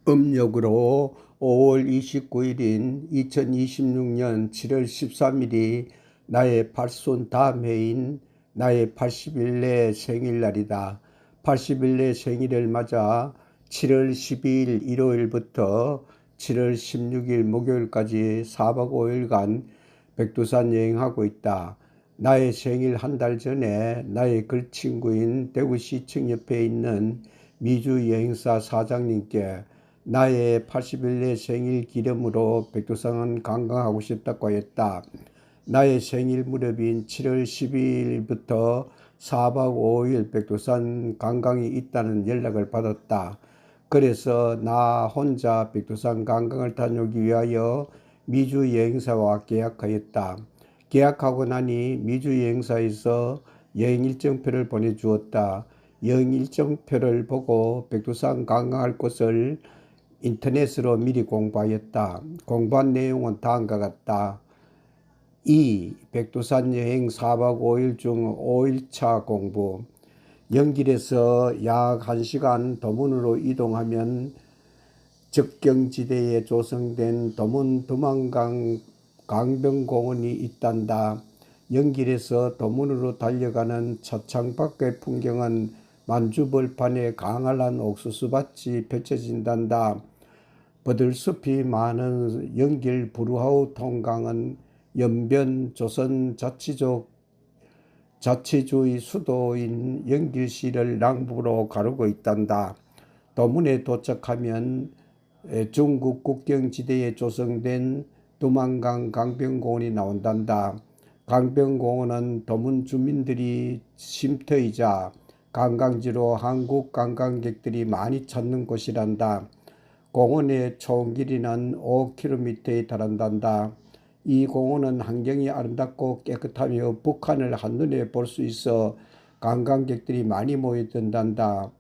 음력으로 5월 29일인 2026년 7월 13일이 나의 팔손 다음 해인 나의 80일내 생일날이다. 80일내 생일을 맞아 7월 12일 일요일부터 7월 16일 목요일까지 4박 5일간 백두산 여행하고 있다. 나의 생일 한 달 전에 나의 글친구인 대구시청 옆에 있는 미주 여행사 사장님께 나의 80일내 생일 기념으로 백두산 관광하고 싶다고 했다. 나의 생일 무렵인 7월 12일부터 4박 5일 백두산 관광이 있다는 연락을 받았다. 그래서 나 혼자 백두산 관광을 다녀오기 위하여 미주 여행사와 계약하였다. 계약하고 나니 미주 여행사에서 여행 일정표를 보내주었다. 여행 일정표를 보고 백두산 관광할 곳을 인터넷으로 미리 공부하였다. 공부한 내용은 다음과 같다. 2. 백두산 여행 4박 5일 중 5일차 공부. 연길에서 약 1시간 도문으로 이동하면 접경지대에 조성된 도문 두만강 강변공원이 있단다. 연길에서 도문으로 달려가는 차창밖의 풍경은 만주벌판에 강활한 옥수수밭이 펼쳐진단다. 버들숲이 많은 연길 부루하우 통강은 연변 조선 자치주의 수도인 연길시를 남북으로 가르고 있단다. 도문에 도착하면 중국 국경지대에 조성된 두만강 강변공원이 나온단다. 강변공원은 도문 주민들이 쉼터이자 관광지로 한국 관광객들이 많이 찾는 곳이란다. 공원의 총 길이는 5km에 달한단다. 이 공원은 환경이 아름답고 깨끗하며 북한을 한눈에 볼 수 있어 관광객들이 많이 모여든단다.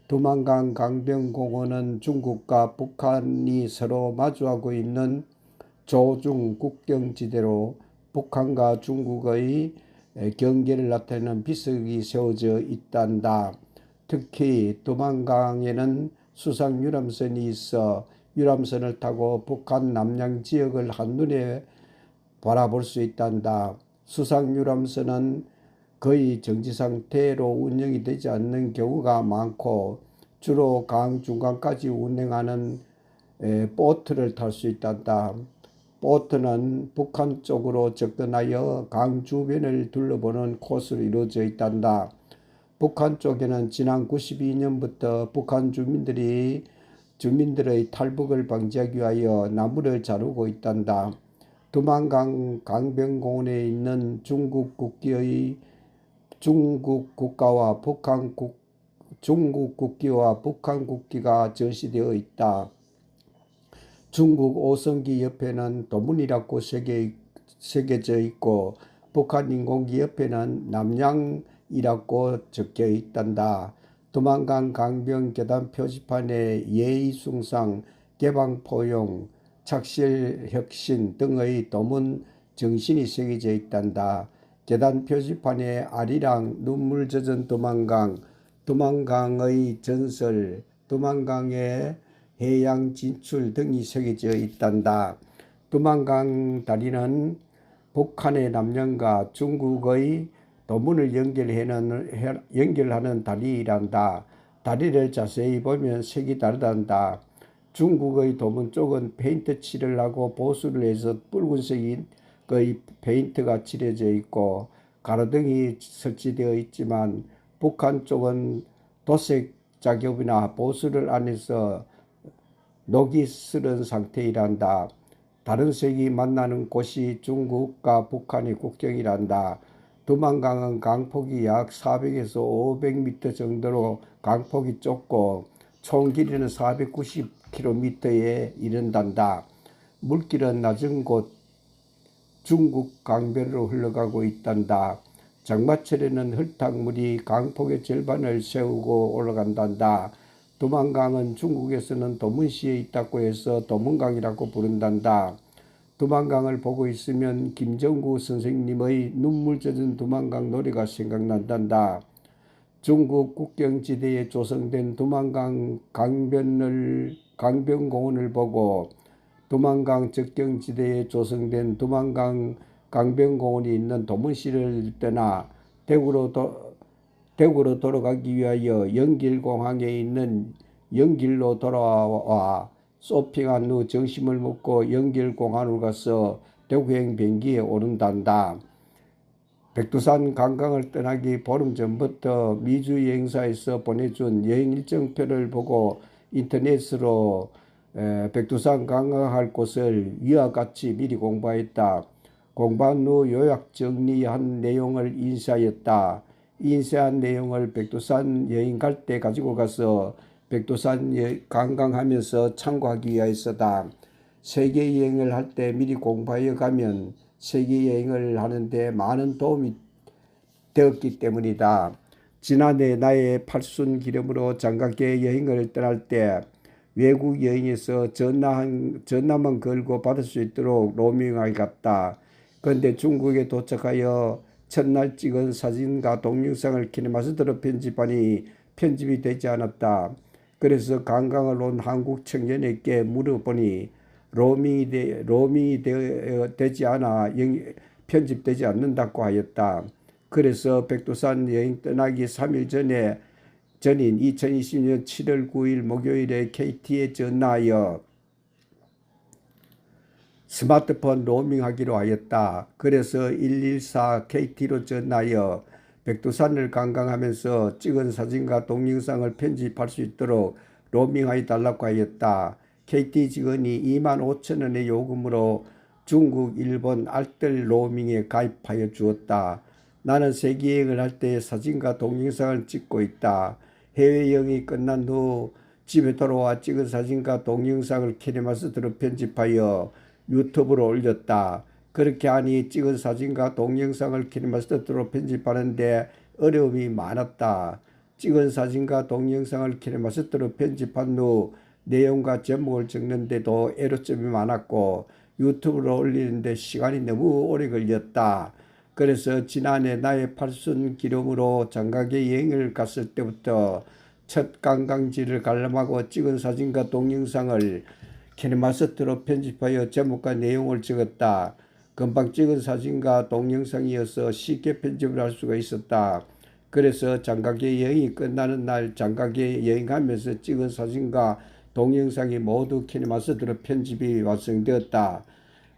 두만강 강변공원은 중국과 북한이 서로 마주하고 있는 조중 국경지대로 북한과 중국의 경계를 나타내는 비석이 세워져 있단다. 특히 두만강에는 수상 유람선이 있어 유람선을 타고 북한 남양 지역을 한눈에 바라볼 수 있단다. 수상 유람선은 거의 정지 상태로 운영이 되지 않는 경우가 많고 주로 강 중간까지 운행하는 보트를 탈 수 있단다. 보트는 북한 쪽으로 접근하여 강 주변을 둘러보는 코스로 이루어져 있단다. 북한 쪽에는 지난 92년부터 북한 주민들의 탈북을 방지하기 위하여 나무를 자르고 있단다. 두만강 강변공원에 있는 중국 국기와 북한 국기가 전시되어 있다. 중국 오성기 옆에는 도문이라고 새겨져 있고 북한 인공기 옆에는 남양이라고 적혀 있단다. 두만강 강변 계단 표지판에 예의숭상, 개방포용, 착실혁신 등의 도문 정신이 새겨져 있단다. 계단 표지판에 아리랑, 눈물 젖은 두만강, 두만강의 전설, 두만강의 해양 진출 등이 새겨져 있단다. 두만강 다리는 북한의 남양과 중국의 도문을 연결하는 다리란다. 다리를 자세히 보면 색이 다르단다. 중국의 도문 쪽은 페인트 칠을 하고 보수를 해서 붉은색의 페인트가 칠해져 있고 가로등이 설치되어 있지만 북한 쪽은 도색 작업이나 보수를 안 해서 녹이 슬은 상태이란다. 다른 색이 만나는 곳이 중국과 북한의 국경이란다. 두만강은 강폭이 약 400에서 500m 정도로 강폭이 좁고 총 길이는 490km에 이른단다. 물길은 낮은 곳 중국 강변으로 흘러가고 있단다. 장마철에는 흙탕물이 강폭의 절반을 세우고 올라간단다. 두만강은 중국에서는 도문시에 있다고 해서 도문강이라고 부른단다. 두만강을 보고 있으면 김정구 선생님의 눈물 젖은 두만강 노래가 생각난단다. 중국 국경지대에 조성된 두만강 강변공원을 보고 두만강 접경지대에 조성된 두만강 강변공원이 있는 도문시를 떠나 대구로 돌아가기 위하여 영길공항에 있는 영길로 돌아와 쇼핑한 후 점심을 먹고 영길공항으로 가서 대구행 비행기에 오른단다. 백두산 관광을 떠나기 보름 전부터 미주 여행사에서 보내준 여행 일정표를 보고 인터넷으로 백두산 관광할 곳을 위와 같이 미리 공부하였다. 공부한 후 요약 정리한 내용을 인쇄하였다. 인쇄한 내용을 백두산 여행 갈 때 가지고 가서 백두산 관광하면서 참고하기 위하여서다. 세계 여행을 할 때 미리 공부하여 가면 세계 여행을 하는데 많은 도움이 되었기 때문이다. 지난해 나의 팔순 기념으로 장가계 여행을 떠날 때 외국 여행에서 전화만 걸고 받을 수 있도록 로밍을 갔다. 그런데 중국에 도착하여 첫날 찍은 사진과 동영상을 키네마스터로 편집하니 편집이 되지 않았다. 그래서 관광을 온 한국 청년에게 물어보니 로밍이 되지 않아 편집되지 않는다고 하였다. 그래서 백두산 여행 떠나기 3일 전인 2020년 7월 9일 목요일에 KT에 전화하여 스마트폰 로밍하기로 하였다. 그래서 114 KT로 전화하여 백두산을 관광하면서 찍은 사진과 동영상을 편집할 수 있도록 로밍하여 달라고 하였다. KT 직원이 25,000원의 요금으로 중국, 일본 알뜰 로밍에 가입하여 주었다. 나는 세계여행을 할 때 사진과 동영상을 찍고 있다. 해외여행이 끝난 후 집에 돌아와 찍은 사진과 동영상을 키네마스터로 편집하여 유튜브로 올렸다. 그렇게 하니 찍은 사진과 동영상을 키네마스터로 편집하는데 어려움이 많았다. 찍은 사진과 동영상을 키네마스터로 편집한 후 내용과 제목을 적는데도 애로점이 많았고 유튜브로 올리는데 시간이 너무 오래 걸렸다. 그래서 지난해 나의 팔순 기념으로 장가계 여행을 갔을 때부터 첫 관광지를 관람하고 찍은 사진과 동영상을 키네마스터로 편집하여 제목과 내용을 적었다. 금방 찍은 사진과 동영상이어서 쉽게 편집을 할 수가 있었다. 그래서 장가계 여행이 끝나는 날 장가계 여행하면서 찍은 사진과 동영상이 모두 키네마스터로 편집이 완성되었다.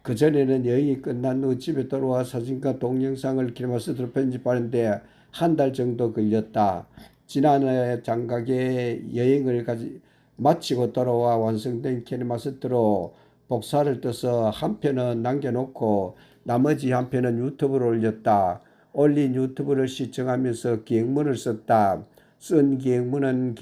그전에는 여행이 끝난 후 집에 돌아와 사진과 동영상을 키네마스터로 편집하는데 한 달 정도 걸렸다. 지난해 장가계 여행을 마치고 돌아와 완성된 키네마스터로 복사를 떠서 한 편은 남겨놓고 나머지 한 편은 유튜브로 올렸다. 올린 유튜브를 시청하면서 기획문을 썼다. 쓴 기획문은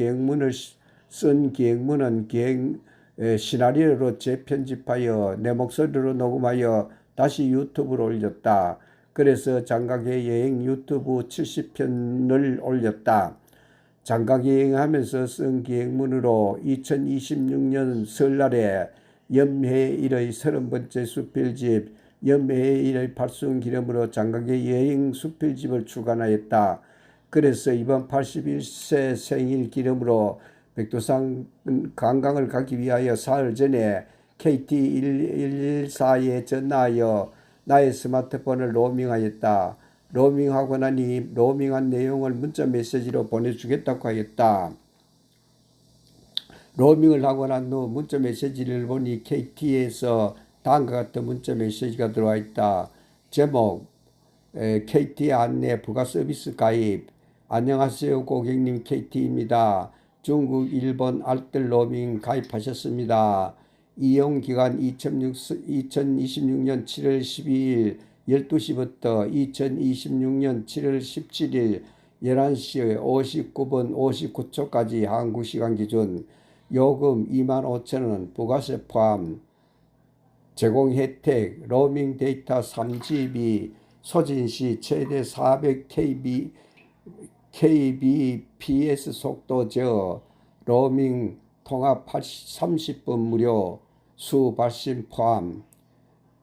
시나리오로 재편집하여 내 목소리로 녹음하여 다시 유튜브로 올렸다. 그래서 장가계 여행 유튜브 70편을 올렸다. 장가계 여행하면서 쓴 기획문으로 2026년 설날에 염해일의 30번째 수필집 염해일의 팔순 기념으로 장가계 여행 수필집을 출간하였다. 그래서 이번 81세 생일 기념으로 백두산 관광을 가기 위하여 사흘 전에 KT114에 전화하여 나의 스마트폰을 로밍하였다. 로밍하고 나니 로밍한 내용을 문자 메시지로 보내주겠다고 하였다. 로밍을 하고 난 후 문자 메시지를 보니 KT에서 다음과 같은 문자 메시지가 들어와 있다. 제목 KT 안내 부가 서비스 가입. 안녕하세요 고객님, KT입니다. 중국, 일본 알뜰 로밍 가입하셨습니다. 이용기간 2026년 7월 12일 12시부터 2026년 7월 17일 11시 59분 59초까지 한국시간 기준. 요금 25,000원 부가세 포함. 제공 혜택 로밍 데이터 3GB 소진시 최대 400kbps 속도 제어. 로밍 통합 30분 무료. 수 발신 포함.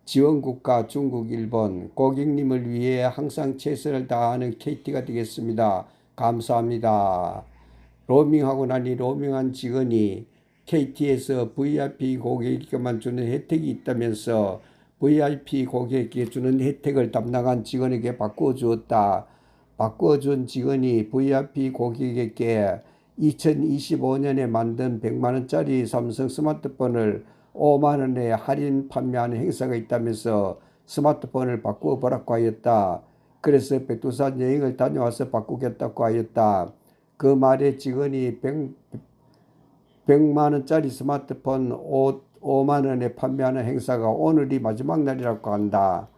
지원국가 중국, 일본. 고객님을 위해 항상 최선을 다하는 KT가 되겠습니다. 감사합니다. 로밍하고 나니 로밍한 직원이 KT에서 VIP 고객에게만 주는 혜택이 있다면서 VIP 고객에게 주는 혜택을 담당한 직원에게 바꾸어 주었다. 바꾸어 준 직원이 VIP 고객에게 2025년에 만든 100만원짜리 삼성 스마트폰을 5만원에 할인 판매하는 행사가 있다면서 스마트폰을 바꾸어 보라고 하였다. 그래서 백두산 여행을 다녀와서 바꾸겠다고 하였다. 그 말에 직원이 100만원짜리 스마트폰 5만원에 판매하는 행사가 오늘이 마지막 날이라고 한다.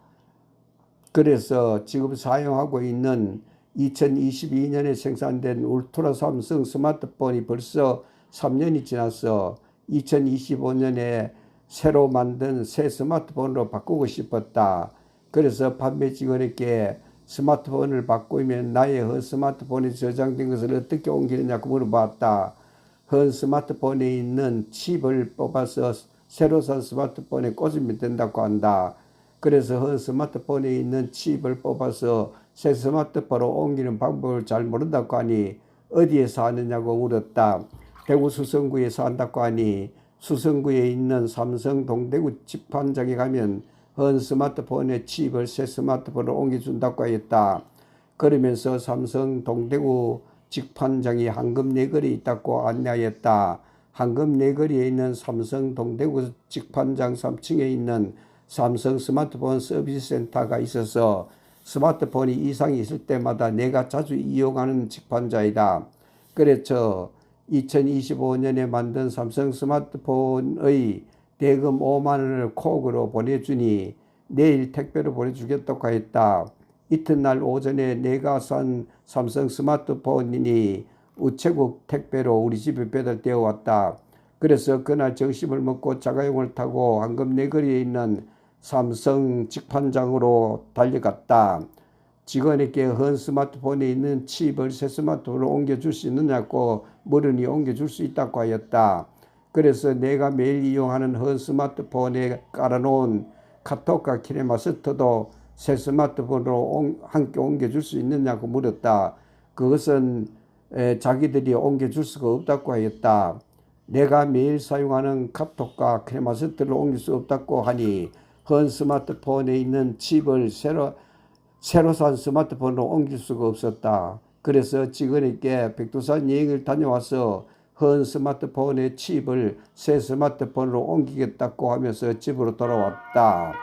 그래서 지금 사용하고 있는 2022년에 생산된 울트라 삼성 스마트폰이 벌써 3년이 지나서 2025년에 새로 만든 새 스마트폰으로 바꾸고 싶었다. 그래서 판매 직원에게 스마트폰을 바꾸면 나의 헌 스마트폰에 저장된 것을 어떻게 옮기느냐고 물어봤다. 헌 스마트폰에 있는 칩을 뽑아서 새로 산 스마트폰에 꽂으면 된다고 한다. 그래서 헌 스마트폰에 있는 칩을 뽑아서 새 스마트폰으로 옮기는 방법을 잘 모른다고 하니 어디에 사느냐고 물었다. 대구 수성구에 산다고 하니 수성구에 있는 삼성 동대구 집판장에 가면 헌 스마트폰의 칩을 새 스마트폰으로 옮겨준다고 하였다. 그러면서 삼성 동대구 직판장이 황금내거리에 있다고 안내하였다. 황금내거리에 있는 삼성 동대구 직판장 3층에 있는 삼성 스마트폰 서비스 센터가 있어서 스마트폰이 이상이 있을 때마다 내가 자주 이용하는 직판자이다. 그래서 2025년에 만든 삼성 스마트폰의 대금 5만원을 콕으로 보내주니 내일 택배로 보내주겠다고 했다. 이튿날 오전에 내가 산 삼성 스마트폰이 우체국 택배로 우리 집에 배달되어 왔다. 그래서 그날 점심을 먹고 자가용을 타고 황금내거리에 있는 삼성 직판장으로 달려갔다. 직원에게 헌 스마트폰에 있는 칩을 새 스마트폰으로 옮겨줄 수 있느냐고 물으니 옮겨줄 수 있다고 하였다. 그래서 내가 매일 이용하는 헌 스마트폰에 깔아놓은 카톡과 키네마스터도 새 스마트폰으로 함께 옮겨줄 수 있느냐고 물었다. 그것은 자기들이 옮겨줄 수가 없다고 하였다. 내가 매일 사용하는 카톡과 키네마스터를 옮길 수 없다고 하니 헌 스마트폰에 있는 칩을 새로 산 스마트폰으로 옮길 수가 없었다. 그래서 직원에게 백두산 여행을 다녀와서 헌 스마트폰의 칩을 새 스마트폰으로 옮기겠다고 하면서 집으로 돌아왔다.